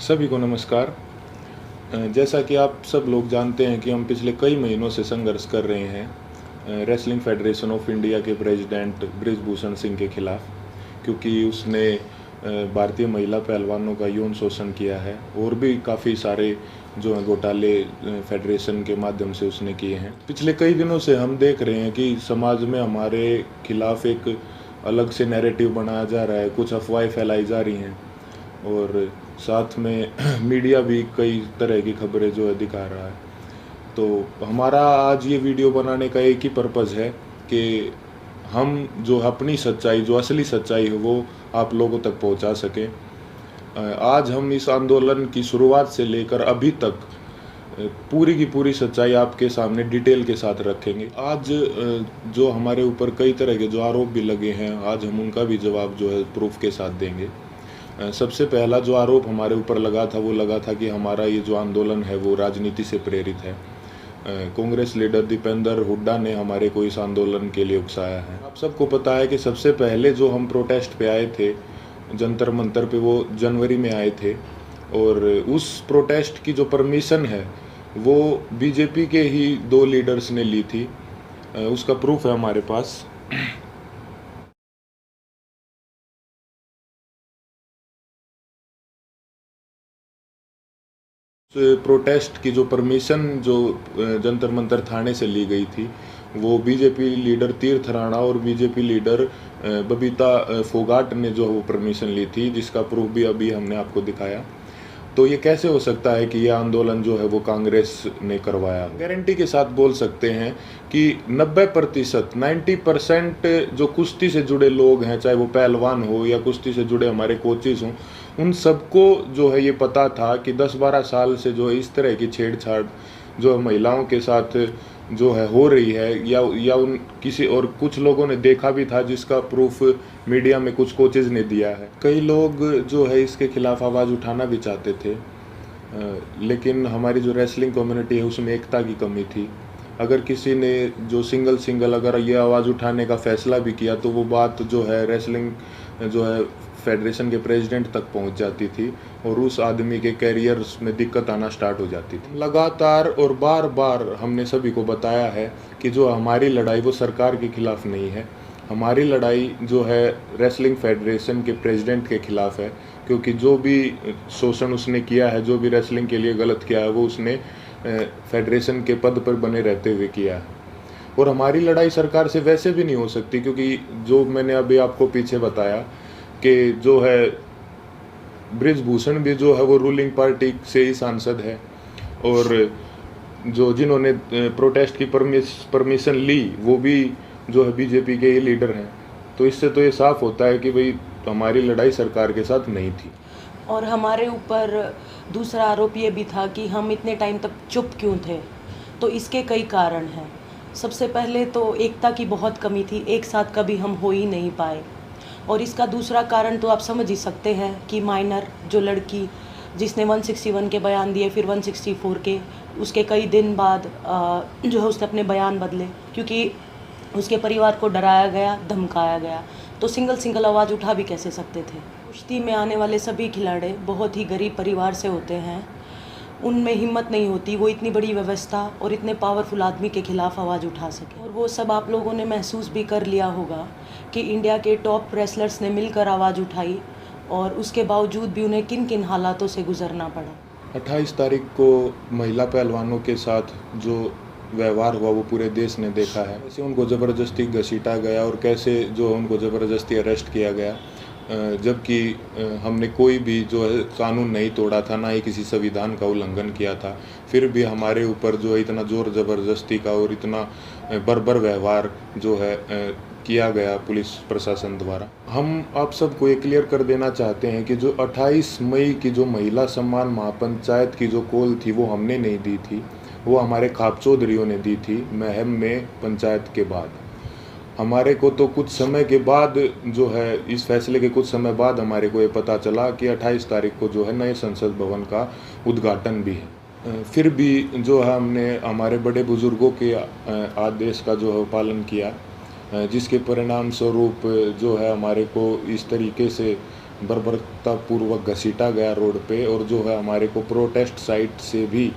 सभी को नमस्कार। जैसा कि आप सब लोग जानते हैं कि हम पिछले कई महीनों से संघर्ष कर रहे हैं रेसलिंग फेडरेशन ऑफ इंडिया के प्रेसिडेंट बृजभूषण सिंह के खिलाफ, क्योंकि उसने भारतीय महिला पहलवानों का यौन शोषण किया है और भी काफ़ी सारे जो हैं घोटाले फेडरेशन के माध्यम से उसने किए हैं। पिछले कई दिनों से हम देख रहे हैं कि समाज में हमारे खिलाफ एक अलग से नैरेटिव बनाया जा रहा है, कुछ अफवाहें फैलाई जा रही हैं और साथ में मीडिया भी कई तरह की खबरें जो है दिखा रहा है। तो हमारा आज ये वीडियो बनाने का एक ही पर्पज़ है कि हम जो अपनी सच्चाई, जो असली सच्चाई है वो आप लोगों तक पहुंचा सकें। आज हम इस आंदोलन की शुरुआत से लेकर अभी तक पूरी की पूरी सच्चाई आपके सामने डिटेल के साथ रखेंगे। आज जो हमारे ऊपर कई तरह के जो आरोप भी लगे हैं, आज हम उनका भी जवाब जो है प्रूफ के साथ देंगे। सबसे पहला जो आरोप हमारे ऊपर लगा था वो लगा था कि हमारा ये जो आंदोलन है वो राजनीति से प्रेरित है। कांग्रेस लीडर दीपेंद्र हुड्डा ने हमारे को इस आंदोलन के लिए उकसाया है। आप सबको पता है कि सबसे पहले जो हम प्रोटेस्ट पे आए थे जंतर मंतर पे, वो जनवरी में आए थे और उस प्रोटेस्ट की जो परमिशन है वो बीजेपी के ही 2 लीडर्स ने ली थी। उसका प्रूफ है हमारे पास। प्रोटेस्ट की जो परमिशन जो जंतर मंतर थाने से ली गई थी वो बीजेपी लीडर तीर्थ राणा और बीजेपी लीडर बबीता फोगाट ने जो वो परमिशन ली थी, जिसका प्रूफ भी अभी हमने आपको दिखाया। तो ये कैसे हो सकता है कि ये आंदोलन जो है वो कांग्रेस ने करवाया? गारंटी के साथ बोल सकते हैं कि 90% जो कुश्ती से जुड़े लोग हैं, चाहे वो पहलवान हो या कुश्ती से जुड़े हमारे कोचेज हों, उन सबको जो है ये पता था कि 10-12 साल से जो है इस तरह की छेड़छाड़ जो है महिलाओं के साथ जो है हो रही है, या उन किसी और कुछ लोगों ने देखा भी था, जिसका प्रूफ मीडिया में कुछ कोचेज ने दिया है। कई लोग जो है इसके खिलाफ आवाज़ उठाना भी चाहते थे, लेकिन हमारी जो रेसलिंग कम्युनिटी है उसमें एकता की कमी थी। अगर किसी ने जो सिंगल अगर ये आवाज़ उठाने का फैसला भी किया तो वो बात जो है रेसलिंग जो है फेडरेशन के प्रेसिडेंट तक पहुंच जाती थी और उस आदमी के कैरियर में दिक्कत आना स्टार्ट हो जाती थी। लगातार और बार बार हमने सभी को बताया है कि जो हमारी लड़ाई वो सरकार के खिलाफ नहीं है, हमारी लड़ाई जो है रेसलिंग फेडरेशन के प्रेसिडेंट के खिलाफ है, क्योंकि जो भी शोषण उसने किया है, जो भी रेसलिंग के लिए गलत किया है, वो उसने फेडरेशन के पद पर बने रहते हुए किया है। और हमारी लड़ाई सरकार से वैसे भी नहीं हो सकती, क्योंकि जो मैंने अभी आपको पीछे बताया कि जो है बृजभूषण भी जो है वो रूलिंग पार्टी से ही सांसद है और जो जिन्होंने प्रोटेस्ट की परमिशन ली वो भी जो है बीजेपी के ही लीडर हैं। तो इससे तो ये साफ होता है कि भाई हमारी लड़ाई सरकार के साथ नहीं थी। और हमारे ऊपर दूसरा आरोप ये भी था कि हम इतने टाइम तक चुप क्यों थे। तो इसके कई कारण हैं। सबसे पहले तो एकता की बहुत कमी थी, एक साथ कभी हम हो ही नहीं पाए। और इसका दूसरा कारण तो आप समझ ही सकते हैं कि माइनर जो लड़की जिसने 161 के बयान दिए, फिर 164 के, उसके कई दिन बाद जो है उसने अपने बयान बदले, क्योंकि उसके परिवार को डराया गया, धमकाया गया। तो सिंगल आवाज़ उठा भी कैसे सकते थे। कुश्ती में आने वाले सभी खिलाड़ी बहुत ही गरीब परिवार से होते हैं, उनमें हिम्मत नहीं होती वो इतनी बड़ी व्यवस्था और इतने पावरफुल आदमी के खिलाफ आवाज़ उठा सके। और वो सब आप लोगों ने महसूस भी कर लिया होगा कि इंडिया के टॉप रेसलर्स ने मिलकर आवाज़ उठाई और उसके बावजूद भी उन्हें किन किन हालातों से गुजरना पड़ा। 28 तारीख को महिला पहलवानों के साथ जो व्यवहार हुआ वो पूरे देश ने देखा है। कैसे उनको ज़बरदस्ती घसीटा गया और कैसे जो उनको ज़बरदस्ती अरेस्ट किया गया, जबकि हमने कोई भी जो है कानून नहीं तोड़ा था, ना ही किसी संविधान का उल्लंघन किया था। फिर भी हमारे ऊपर जो है इतना ज़ोर ज़बरदस्ती का और इतना बर्बर व्यवहार जो है किया गया पुलिस प्रशासन द्वारा। हम आप सबको ये क्लियर कर देना चाहते हैं कि जो 28 मई की जो महिला सम्मान महापंचायत की जो कॉल थी वो हमने नहीं दी थी, वो हमारे खाप चौधरियों ने दी थी महम में पंचायत के बाद। हमारे को तो कुछ समय के बाद जो है इस फैसले के कुछ समय बाद हमारे को ये पता चला कि 28 तारीख को जो है नए संसद भवन का उद्घाटन भी है। फिर भी जो है हमने हमारे बड़े बुजुर्गों के आदेश का जो है पालन किया, जिसके परिणाम स्वरूप जो है हमारे को इस तरीके से बर्बरतापूर्वक घसीटा गया रोड पे, और जो है हमारे को प्रोटेस्ट साइट से भी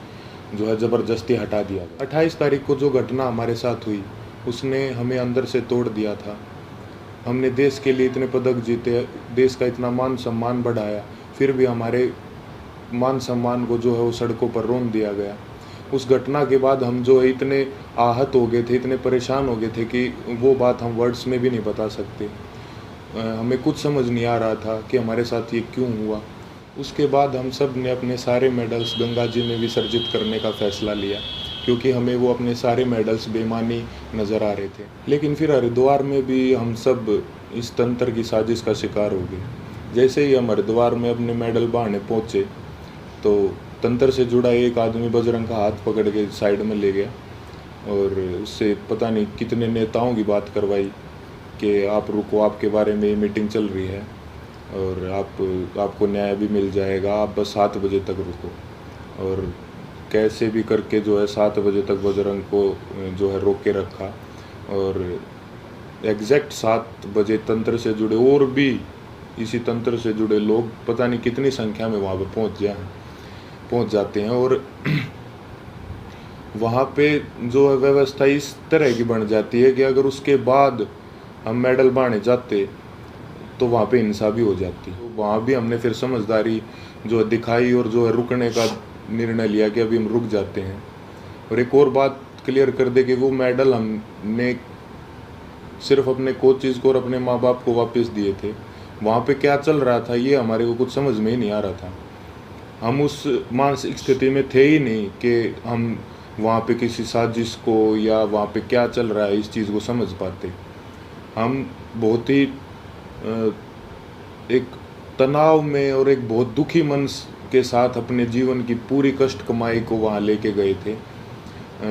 जो है ज़बरदस्ती हटा दिया गया। 28 तारीख को जो घटना हमारे साथ हुई उसने हमें अंदर से तोड़ दिया था। हमने देश के लिए इतने पदक जीते, देश का इतना मान सम्मान बढ़ाया, फिर भी हमारे मान सम्मान को जो है वो सड़कों पर रौंद दिया गया। उस घटना के बाद हम जो है इतने आहत हो गए थे, इतने परेशान हो गए थे कि वो बात हम वर्ड्स में भी नहीं बता सकते। हमें कुछ समझ नहीं आ रहा था कि हमारे साथ ये क्यों हुआ। उसके बाद हम सब ने अपने सारे मेडल्स गंगा जी में विसर्जित करने का फ़ैसला लिया, क्योंकि हमें वो अपने सारे मेडल्स बेईमानी नज़र आ रहे थे। लेकिन फिर हरिद्वार में भी हम सब इस तंत्र की साजिश का शिकार हो गए। जैसे ही हम हरिद्वार में अपने मेडल बहाने पहुँचे तो तंत्र से जुड़ा एक आदमी बजरंग का हाथ पकड़ के साइड में ले गया और उससे पता नहीं कितने नेताओं की बात करवाई कि आप रुको, आपके बारे में मीटिंग चल रही है और आपको न्याय भी मिल जाएगा, आप बस 7 बजे तक रुको। और कैसे भी करके जो है 7 बजे तक बजरंग को जो है रोक के रखा, और एग्जैक्ट 7 बजे तंत्र से जुड़े और भी इसी तंत्र से जुड़े लोग पता नहीं कितनी संख्या में वहाँ पर पहुँच जाते हैं। और वहाँ पे जो है व्यवस्था इस तरह की बन जाती है कि अगर उसके बाद हम मेडल बांटने जाते तो वहाँ पे हिंसा भी हो जाती। तो वहाँ भी हमने फिर समझदारी जो है दिखाई और जो है रुकने का निर्णय लिया कि अभी हम रुक जाते हैं। और एक और बात क्लियर कर दे कि वो मेडल हमने सिर्फ अपने कोचेज़ को और अपने माँ बाप को वापस दिए थे। वहाँ पे क्या चल रहा था ये हमारे को कुछ समझ में ही नहीं आ रहा था। हम उस मानसिक स्थिति में थे ही नहीं कि हम वहाँ पे किसी साजिश को या वहाँ पे क्या चल रहा है इस चीज़ को समझ पाते। हम बहुत ही एक तनाव में और एक बहुत दुखी मन के साथ अपने जीवन की पूरी कष्ट कमाई को वहाँ लेके गए थे।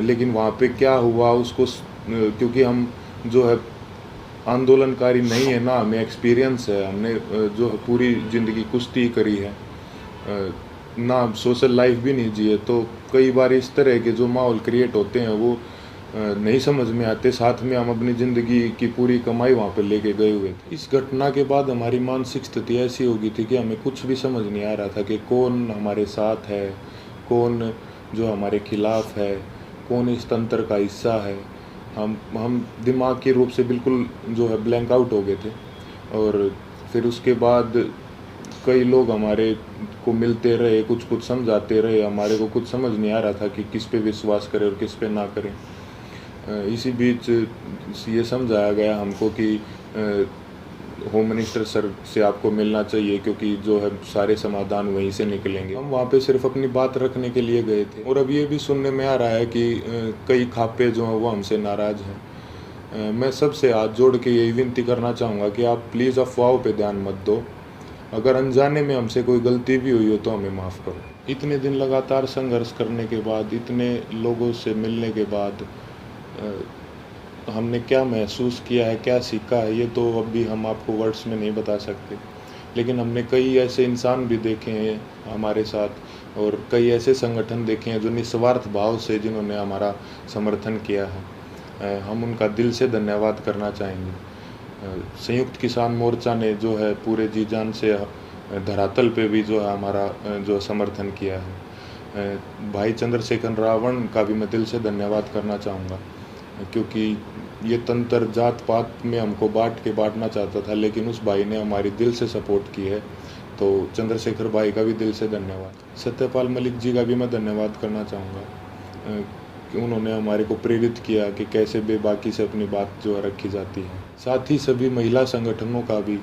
लेकिन वहाँ पे क्या हुआ उसको क्योंकि हम जो है आंदोलनकारी नहीं है ना, हमें एक्सपीरियंस है, हमने जो है पूरी ज़िंदगी कुश्ती करी है ना, सोशल लाइफ भी नहीं जिए, तो कई बार इस तरह के जो माहौल क्रिएट होते हैं वो नहीं समझ में आते। साथ में हम अपनी ज़िंदगी की पूरी कमाई वहाँ पर लेके गए हुए थे। इस घटना के बाद हमारी मानसिक स्थिति ऐसी हो गई थी कि हमें कुछ भी समझ नहीं आ रहा था कि कौन हमारे साथ है, कौन जो हमारे खिलाफ है, कौन इस तंत्र का हिस्सा है। हम दिमागी रूप से बिल्कुल जो है ब्लैंक आउट हो गए थे। और फिर उसके बाद कई लोग हमारे को मिलते रहे, कुछ समझाते रहे, हमारे को कुछ समझ नहीं आ रहा था कि किस पे विश्वास करें और किस पे ना करें। इसी बीच ये समझाया गया हमको कि होम मिनिस्टर सर से आपको मिलना चाहिए, क्योंकि जो है सारे समाधान वहीं से निकलेंगे। हम वहाँ पे सिर्फ अपनी बात रखने के लिए गए थे। और अब ये भी सुनने में आ रहा है कि कई खापे जो हैं वो हमसे नाराज़ हैं। मैं सबसे हाथ जोड़ के यही विनती करना चाहूँगा कि आप प्लीज़ अफवाहों पे ध्यान मत दो। अगर अनजाने में हमसे कोई गलती भी हुई हो तो हमें माफ़ करो। इतने दिन लगातार संघर्ष करने के बाद, इतने लोगों से मिलने के बाद हमने क्या महसूस किया है, क्या सीखा है, ये तो अभी हम आपको वर्ड्स में नहीं बता सकते। लेकिन हमने कई ऐसे इंसान भी देखे हैं हमारे साथ, और कई ऐसे संगठन देखे हैं जो निस्वार्थ भाव से जिन्होंने हमारा समर्थन किया है। हम उनका दिल से धन्यवाद करना चाहेंगे। संयुक्त किसान मोर्चा ने जो है पूरे जी जान से धरातल पे भी जो है हमारा जो समर्थन किया है। भाई चंद्रशेखर रावण का भी मैं दिल से धन्यवाद करना चाहूँगा, क्योंकि ये तंत्र जात पात में हमको बांटना चाहता था, लेकिन उस भाई ने हमारी दिल से सपोर्ट की है। तो चंद्रशेखर भाई का भी दिल से धन्यवाद। सत्यपाल मलिक जी का भी मैं धन्यवाद करना चाहूँगा कि उन्होंने हमारे को प्रेरित किया कि कैसे बेबाकी से अपनी बात जो है रखी जाती है। साथ ही सभी महिला संगठनों का भी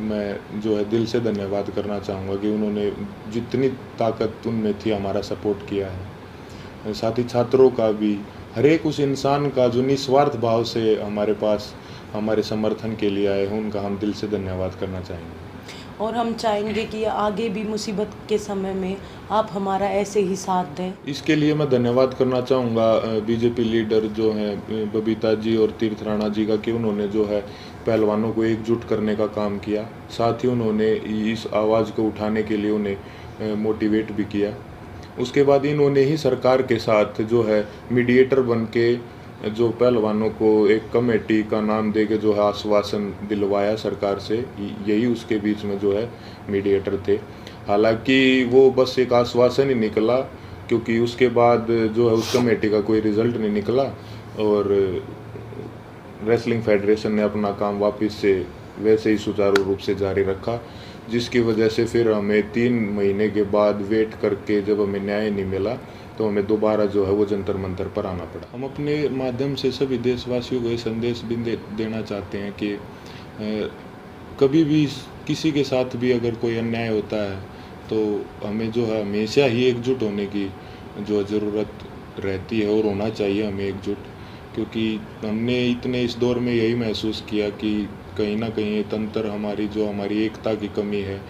मैं जो है दिल से धन्यवाद करना चाहूँगा कि उन्होंने जितनी ताकत उनमें थी हमारा सपोर्ट किया है। साथ ही छात्रों का भी, हर एक उस इंसान का जो निस्वार्थ भाव से हमारे पास हमारे समर्थन के लिए आए हैं, उनका हम दिल से धन्यवाद करना चाहेंगे। और हम चाहेंगे कि आगे भी मुसीबत के समय में आप हमारा ऐसे ही साथ दें। इसके लिए मैं धन्यवाद करना चाहूँगा बीजेपी लीडर जो हैं बबीता जी और तीर्थ राणा जी का, कि उन्होंने जो है पहलवानों को एकजुट करने का काम किया। साथ ही उन्होंने इस आवाज़ को उठाने के लिए उन्हें मोटिवेट भी किया। उसके बाद इन्होंने ही सरकार के साथ जो है मीडिएटर बन के जो पहलवानों को एक कमेटी का नाम दे के जो है आश्वासन दिलवाया सरकार से, यही उसके बीच में जो है मीडिएटर थे। हालांकि वो बस एक आश्वासन ही निकला, क्योंकि उसके बाद जो है उस कमेटी का कोई रिजल्ट नहीं निकला और रेसलिंग फेडरेशन ने अपना काम वापस से वैसे ही सुचारू रूप से जारी रखा, जिसकी वजह से फिर हमें 3 महीने के बाद वेट करके जब हमें न्याय नहीं मिला तो हमें दोबारा जो है वो जंतर मंतर पर आना पड़ा। हम अपने माध्यम से सभी देशवासियों को ये संदेश भी देना चाहते हैं कि कभी भी किसी के साथ भी अगर कोई अन्याय होता है तो हमें जो है हमेशा ही एकजुट होने की जो ज़रूरत रहती है और होना चाहिए हमें एकजुट, क्योंकि हमने इतने इस दौर में यही महसूस किया कि कहीं ना कहीं ये तंत्र हमारी एकता की कमी है,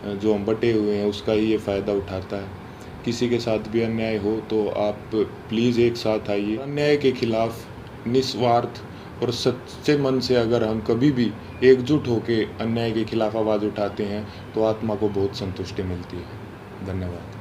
जो हम बटे हुए हैं उसका ही ये फ़ायदा उठाता है। किसी के साथ भी अन्याय हो तो आप प्लीज़ एक साथ आइए। अन्याय के खिलाफ निस्वार्थ और सच्चे मन से अगर हम कभी भी एकजुट होकर अन्याय के खिलाफ आवाज़ उठाते हैं तो आत्मा को बहुत संतुष्टि मिलती है। धन्यवाद।